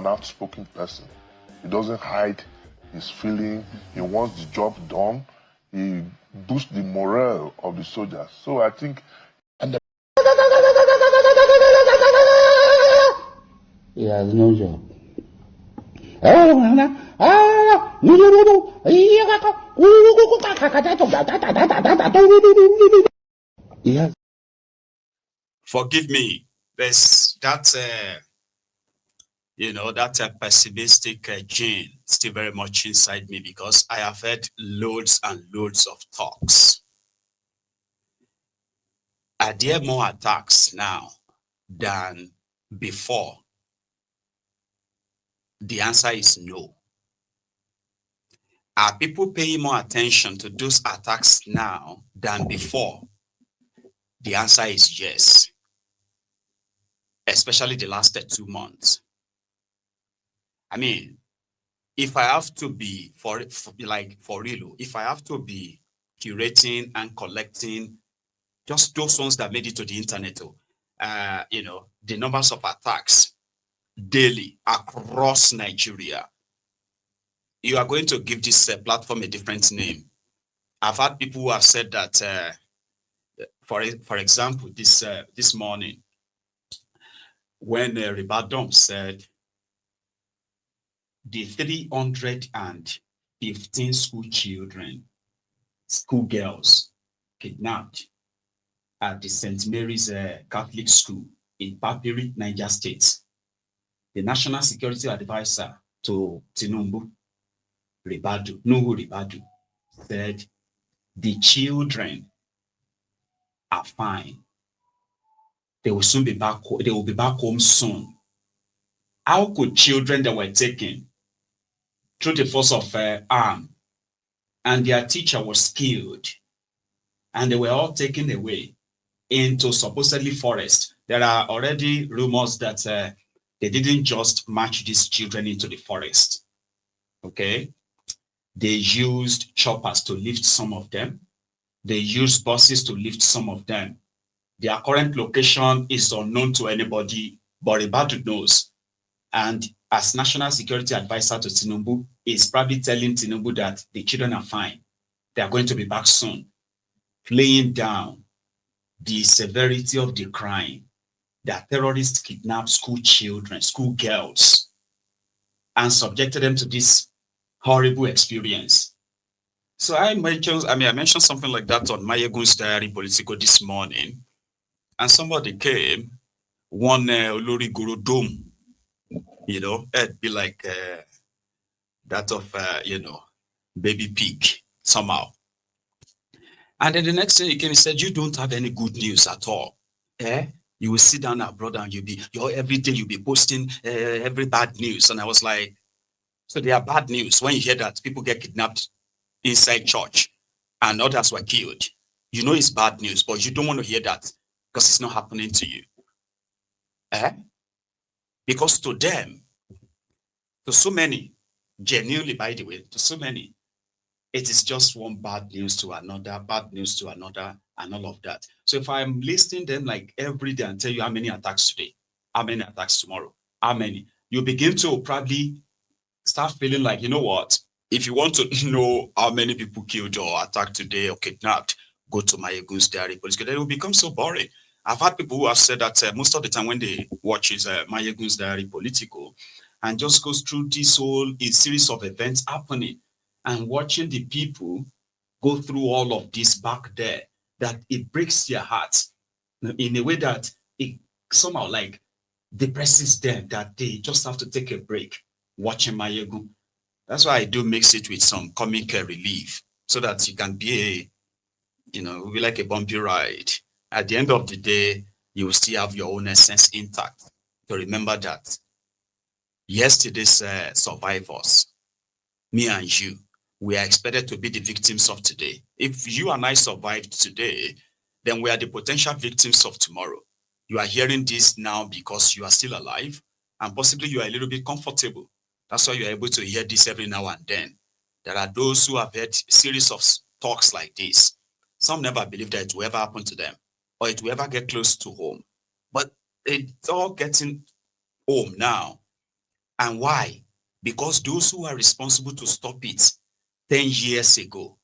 an outspoken person. He doesn't hide his feeling. He wants the job done. He boosts the morale of the soldiers. So I think... He has no job. Yes. Forgive me. There's that, that pessimistic gene still very much inside me because I have heard loads and loads of talks. Are there more attacks now than before? The answer is no. Are people paying more attention to those attacks now than before? The answer is yes. Especially the last 2 months. I mean, if I have to be for real, if I have to be curating and collecting just those ones that made it to the internet, the numbers of attacks daily across Nigeria, you are going to give this platform a different name. I've had people who have said that, for example, this morning, when Ribadom said the 315 school girls kidnapped at the St. Mary's Catholic School in Papiri, Niger State, the National Security Advisor to Tinubu, Nuhu Ribadu, said the children are fine. They will soon be back. They will be back home soon. How could children that were taken through the force of arm and their teacher was killed and they were all taken away into supposedly forest? There are already rumors that they didn't just march these children into the forest. Okay. They used choppers to lift some of them. They used buses to lift some of them. Their current location is unknown to anybody, but Ribadu knows. And as National Security Advisor to Tinubu, is probably telling Tinubu that the children are fine. They are going to be back soon. Playing down the severity of the crime that terrorists kidnapped school children, school girls, and subjected them to this horrible experience. So I mentioned something like that on Maiyegun's Diary Politico this morning, and somebody came, one Olori Guru Dome, it'd be like that of, baby pig somehow. And then the next thing he came, he said, you don't have any good news at all. You will sit down abroad and every day you'll be posting every bad news. And I was like, so they are bad news when you hear that people get kidnapped inside church and others were killed. You know it's bad news, but you don't want to hear that because it's not happening to you. Because to them, to so many, genuinely, by the way, to so many, it is just one bad news to another, and all of that. So if I'm listing them like every day and tell you how many attacks today, how many attacks tomorrow, how many, you begin to probably start feeling like, you know what, if you want to know how many people killed or attacked today or kidnapped, go to Maiyegun's Diary Politico. Then it will become so boring. I've had people who have said that most of the time when they watch Maiyegun's Diary Politico and just goes through this whole series of events happening and watching the people go through all of this back there, that it breaks their hearts in a way that it somehow like depresses them, that they just have to take a break watching Maiyegun. That's why I do mix it with some comic relief so that you can be it will be like a bumpy ride. At the end of the day, you will still have your own essence intact to remember that yesterday's survivors, me and you, we are expected to be the victims of today. If you and I survived today, then we are the potential victims of tomorrow. You are hearing this now because you are still alive and possibly you are a little bit comfortable. That's why you are able to hear this every now and then. There are those who have heard a series of talks like this. Some never believe that it will ever happen to them or it will ever get close to home. But it's all getting home now. And why? Because those who are responsible to stop it 10 years ago,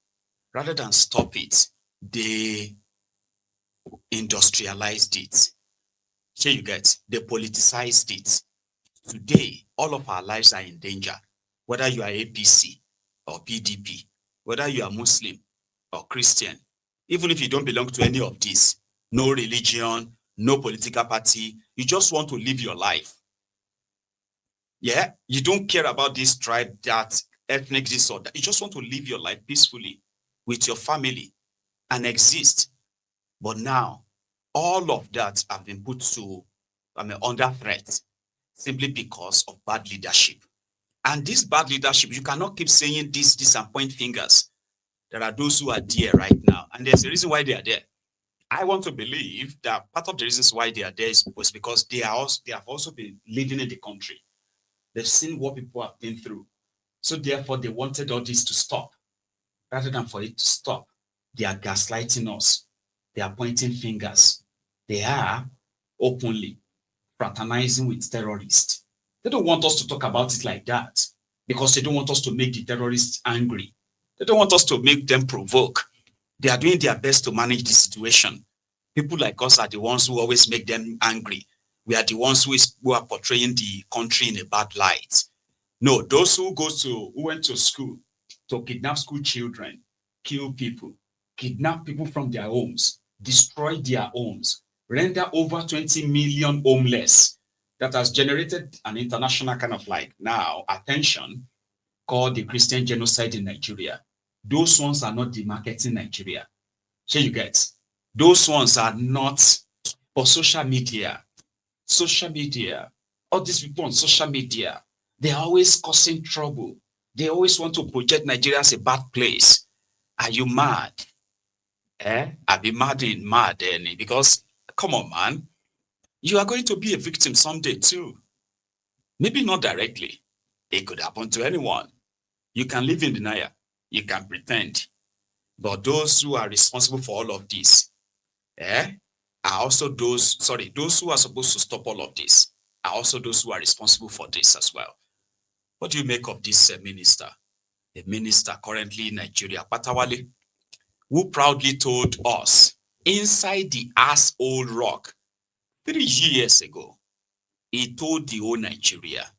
rather than stop it, they industrialized it. So you get, they politicized it. Today, all of our lives are in danger, whether you are APC or PDP, whether you are Muslim or Christian, even if you don't belong to any of these, no religion, no political party, you just want to live your life. Yeah, you don't care about this tribe, that ethnic, this or that. You just want to live your life peacefully with your family and exist. But now, all of that have been put to, under threat simply because of bad leadership. And this bad leadership, you cannot keep saying this and point fingers. There are those who are there right now, and there's a reason why they are there. I want to believe that part of the reasons why they are there was because they have also been living in the country. They've seen what people have been through. So therefore, they wanted all this to stop. Rather than for it to stop, they are gaslighting us. They are pointing fingers. They are openly fraternizing with terrorists. They don't want us to talk about it like that because they don't want us to make the terrorists angry. They don't want us to make them provoke. They are doing their best to manage the situation. People like us are the ones who always make them angry. We are the ones who are portraying the country in a bad light. No, those who went to school to kidnap school children, kill people, kidnap people from their homes, destroy their homes, render over 20 million homeless, that has generated an international kind of now attention, called the Christian genocide in Nigeria. Those ones are not demarketing Nigeria. So you get, those ones are not for social media. Social media, all these people on social media, they're always causing trouble. They always want to project Nigeria as a bad place. Are you mad? I'll be mad, because, come on, man. You are going to be a victim someday too. Maybe not directly. It could happen to anyone. You can live in denial. You can pretend. But those who are responsible for all of this, are also those who are supposed to stop all of this, are also those who are responsible for this as well. What do you make of this minister? A minister currently in Nigeria, Patawale, who proudly told us inside the asshole rock 3 years ago, he told the whole Nigeria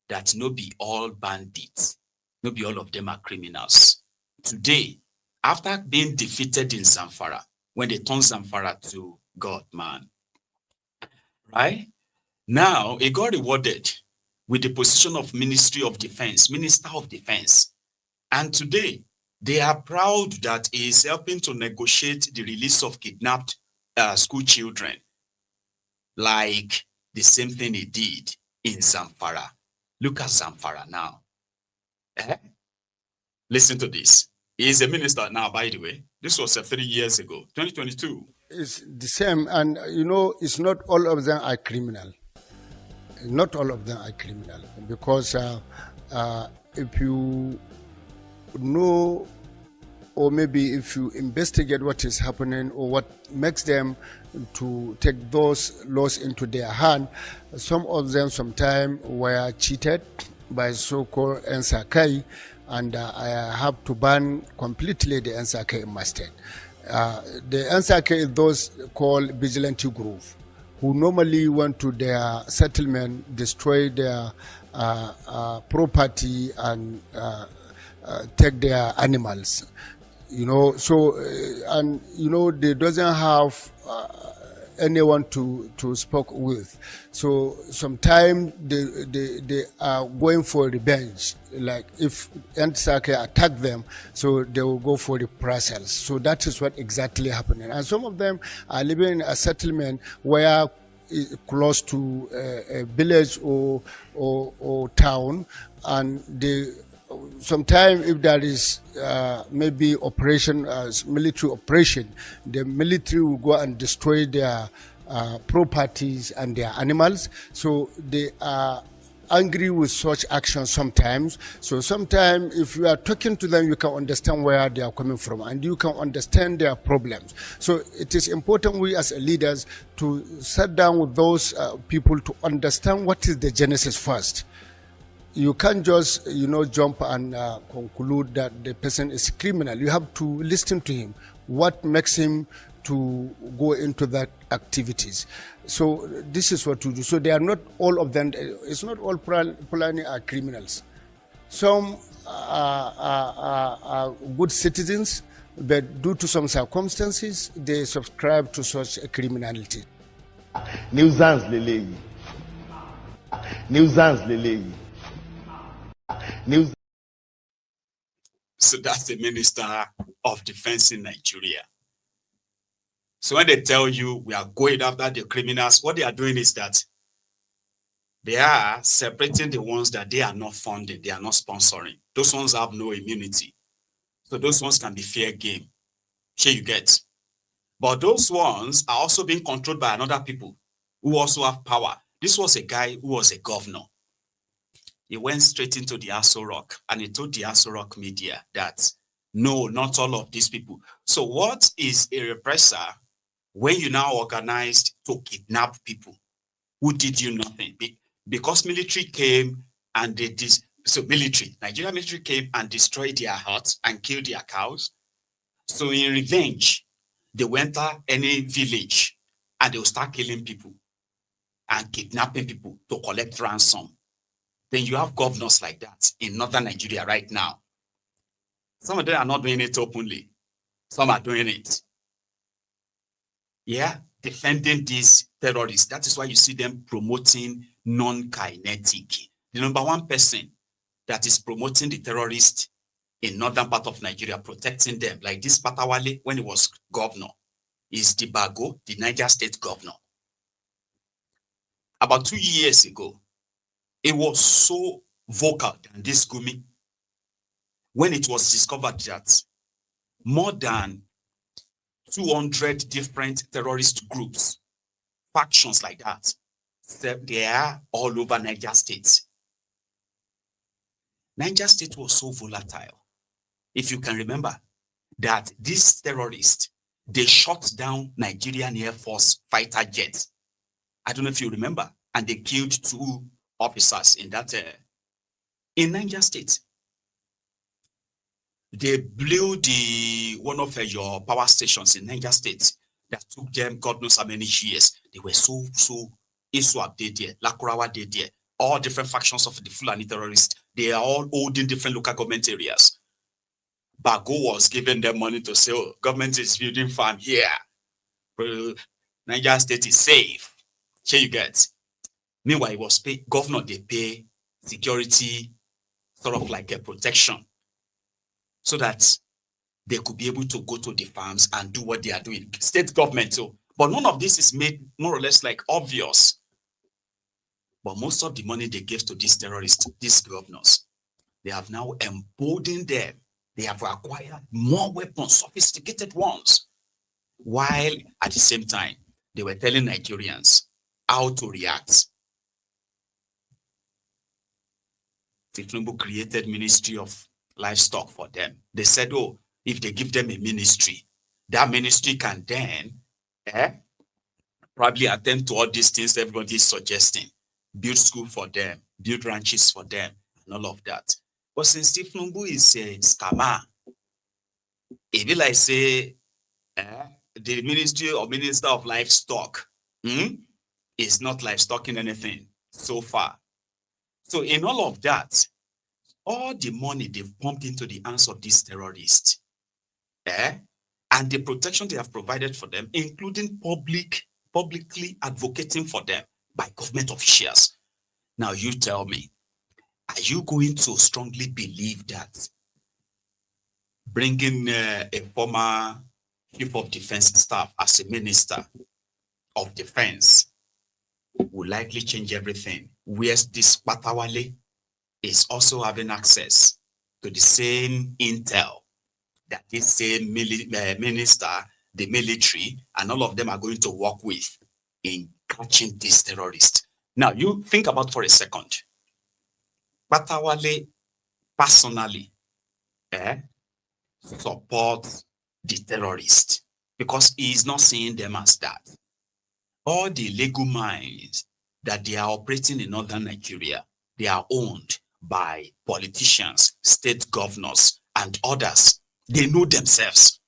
that no be all bandits, no be all of them are criminals. Today, after being defeated in Zamfara, when they turned Zamfara to God, man, right? Now, he got rewarded with the position of Minister of Defense. And today, they are proud that he is helping to negotiate the release of kidnapped school children, like the same thing he did in Zamfara. Look at Zamfara now. Listen to this. He is a minister now, by the way. This was 3 years ago, 2022. It's the same, and it's not all of them are criminal. Not all of them are criminal, because if you know, or maybe if you investigate what is happening or what makes them to take those laws into their hand, some of them sometimes were cheated by so-called Nsakai, and I have to ban completely the Nsakai in my state. The Nsakai is those called vigilante group, who normally went to their settlement, destroy their property and take their animals. So they doesn't have anyone to speak with. So sometimes they are going for revenge. Like if Ntsake attack them, so they will go for the reprisals. So that is what exactly happening. And some of them are living in a settlement where close to a village or town, and they sometimes if there is maybe operation, military operation, the military will go and destroy their properties and their animals. So they are angry with such actions sometimes. So sometimes if you are talking to them, you can understand where they are coming from and you can understand their problems. So it is important we as leaders to sit down with those people to understand what is the genesis first. you can't just, jump and conclude that the person is criminal. You have to listen to him. What makes him to go into that activities? So this is what to do. So they are not all of them. It's not all Fulani are criminals. Some are good citizens, but due to some circumstances, they subscribe to such a criminality. Nuisance lele. Nuisance lele. So that's the Minister of Defense in Nigeria. So when they tell you we are going after the criminals, what they are doing is that they are separating the ones that they are not funding, they are not sponsoring. Those ones have no immunity. So those ones can be fair game. Here you get. But those ones are also being controlled by another people who also have power. This was a guy who was a governor. He went straight into the Aso Rock and he told the Aso Rock media that no, not all of these people. So what is a repressor when you now organized to kidnap people who did you nothing? Because military came and they did, so Nigeria military came and destroyed their huts and killed their cows. So in revenge, they went to any village and they will start killing people and kidnapping people to collect ransom. Then you have governors like that in northern Nigeria right now. Some of them are not doing it openly. Some are doing it. Yeah, defending these terrorists. That is why you see them promoting non-kinetic. The number one person that is promoting the terrorists in northern part of Nigeria, protecting them, like this Patawale, when he was governor, is the Bago, the Niger State governor. About 2 years ago, it was so vocal than this Gumi when it was discovered that more than 200 different terrorist groups, factions like that, they are all over Niger State. Niger State was so volatile. If you can remember that these terrorists, they shot down Nigerian Air Force fighter jets. I don't know if you remember, and they killed 2 officers in that, in Niger State. They blew one of your power stations in Niger State that took them God knows how many years. They were so Iswap did there, Lakurawa did there, all different factions of the Fulani terrorists. They are all holding different local government areas. Bago was giving them money to say, oh, government is building farm here. Niger State is safe. Here you get. Meanwhile, it was governor, they pay security, sort of like a protection, so that they could be able to go to the farms and do what they are doing. State government too. But none of this is made more or less like obvious. But most of the money they gave to these terrorists, these governors, they have now emboldened them. They have acquired more weapons, sophisticated ones, while at the same time, they were telling Nigerians how to react. Tinubu created Ministry of Livestock for them. They said, oh, if they give them a ministry, that ministry can then probably attend to all these things everybody is suggesting. Build school for them, build ranches for them, and all of that. But since Tinubu is a scammer, it be like say the Ministry or Minister of Livestock is not livestocking anything so far. So in all of that, all the money they've pumped into the hands of these terrorists, and the protection they have provided for them, including publicly advocating for them by government officials. Now you tell me, are you going to strongly believe that bringing a former chief of defense staff as a minister of defense will likely change everything? Whereas this Patawale is also having access to the same intel that this same minister, the military, and all of them are going to work with in catching these terrorists. Now, you think about for a second. Patawale personally support the terrorists because he is not seeing them as that. All the legal mines that they are operating in northern Nigeria, they are owned by politicians, state governors, and others. They know themselves.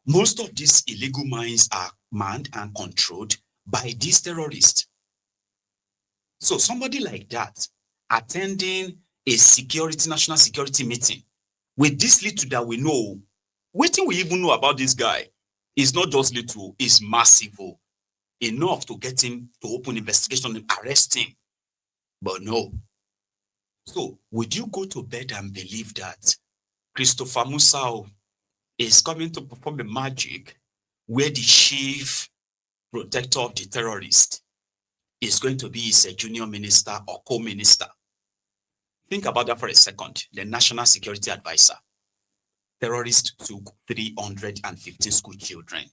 Most of these illegal mines are manned and controlled by these terrorists. So somebody like that attending a national security meeting with this little that we know, what we even know about this guy is not just little, it's massive. Enough to get him to open investigation and arrest him. But no. So would you go to bed and believe that Christopher Musa is coming to perform a magic where the chief protector of the terrorist is going to be his junior minister or co-minister? Think about that for a second. The National Security Advisor. Terrorists took 315 school children.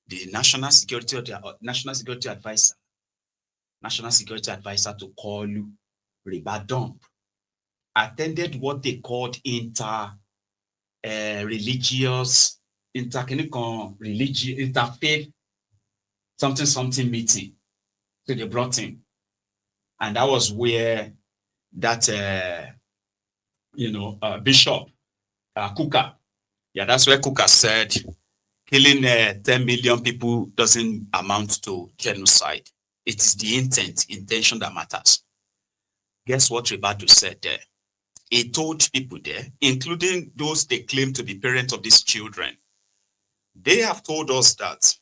The National Security Advisor to call Ribadump attended what they called interfaith something meeting. So they brought him, and that was where that Bishop Kuka, that's where Kuka said killing 10 million people doesn't amount to genocide. It is the intention that matters. Guess what Ribadu said there? He told people there, including those they claim to be parents of these children, they have told us that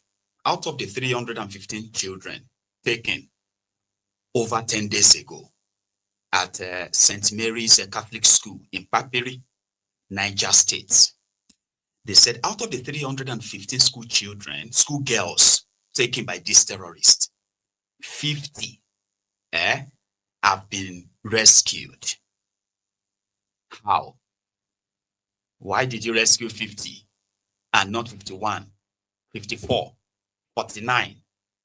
out of the 315 children taken over 10 days ago at St. Mary's Catholic School in Papiri, Niger State, they said out of the 315 school girls taken by these terrorists, 50 have been rescued. How? Why did you rescue 50 and not 51, 54, 49?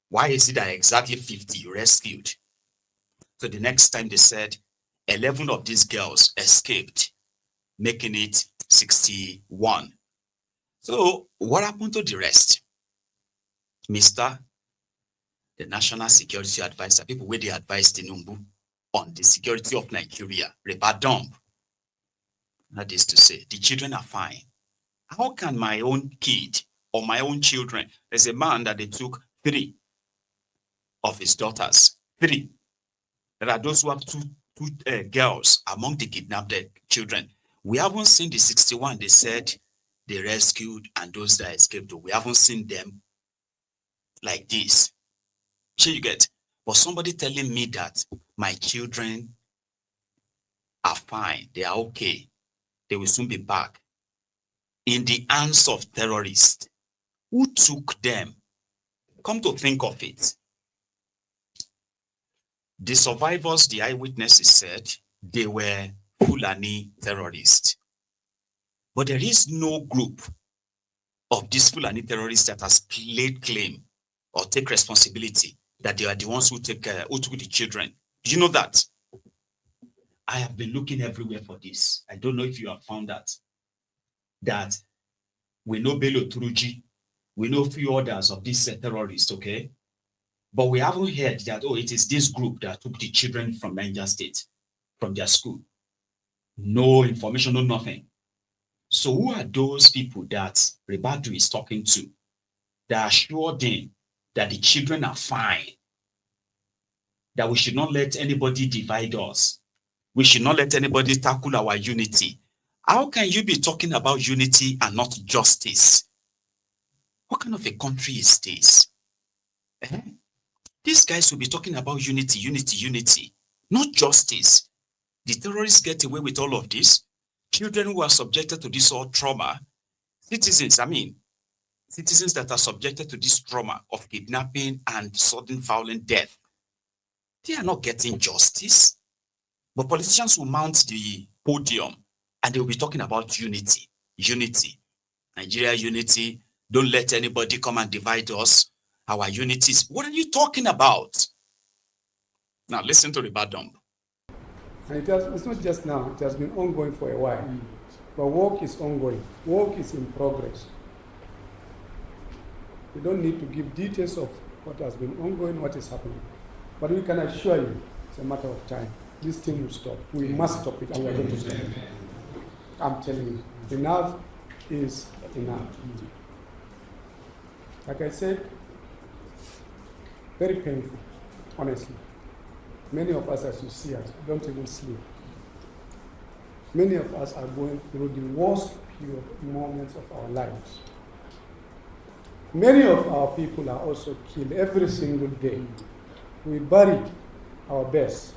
Why is it that exactly 50 you rescued? So the next time they said 11 of these girls escaped, making it 61. So what happened to the rest? Mr. the National Security Advisor, people where they advised Tinubu on the security of Nigeria, Ribadump. That is to say, the children are fine. How can my own kid or my own children, there's a man that they took 3 of his daughters, 3. There are those who have two girls among the kidnapped children. We haven't seen the 61 they said they rescued and those that escaped. We haven't seen them like this. Sure you get? But somebody telling me that my children are fine, they are okay, they will soon be back in the hands of terrorists. Who took them? Come to think of it, the survivors, the eyewitnesses said they were Fulani terrorists. But there is no group of these Fulani terrorists that has laid claim or take responsibility that they are the ones who took the children. Do you know that? I have been looking everywhere for this. I don't know if you have found that we know Bello Turuji, we know a few others of these terrorists, okay? But we haven't heard that, it is this group that took the children from Niger State, from their school. No information, no nothing. So who are those people that Ribadu is talking to that assure them that the children are fine, that we should not let anybody divide us, we should not let anybody tackle our unity? How can you be talking about unity and not justice? What kind of a country is this? These guys will be talking about unity, not justice. The terrorists get away with all of this. Children who are subjected to this all trauma, citizens that are subjected to this trauma of kidnapping and sudden violent death, they are not getting justice. But politicians will mount the podium and they will be talking about unity. Nigeria unity. Don't let anybody come and divide us. Our unities. What are you talking about? Now listen to Ribadump. And it's not just now, it has been ongoing for a while. But work is ongoing. Work is in progress. We don't need to give details of what has been ongoing, what is happening. But we can assure you, it's a matter of time. this thing will stop. We must stop it, and we're going to stop it. I'm telling you, enough is enough. Like I said, very painful, honestly. Many of us, as you see us, don't even sleep. Many of us are going through the worst period moments of our lives. Many of our people are also killed every single day. We bury our best.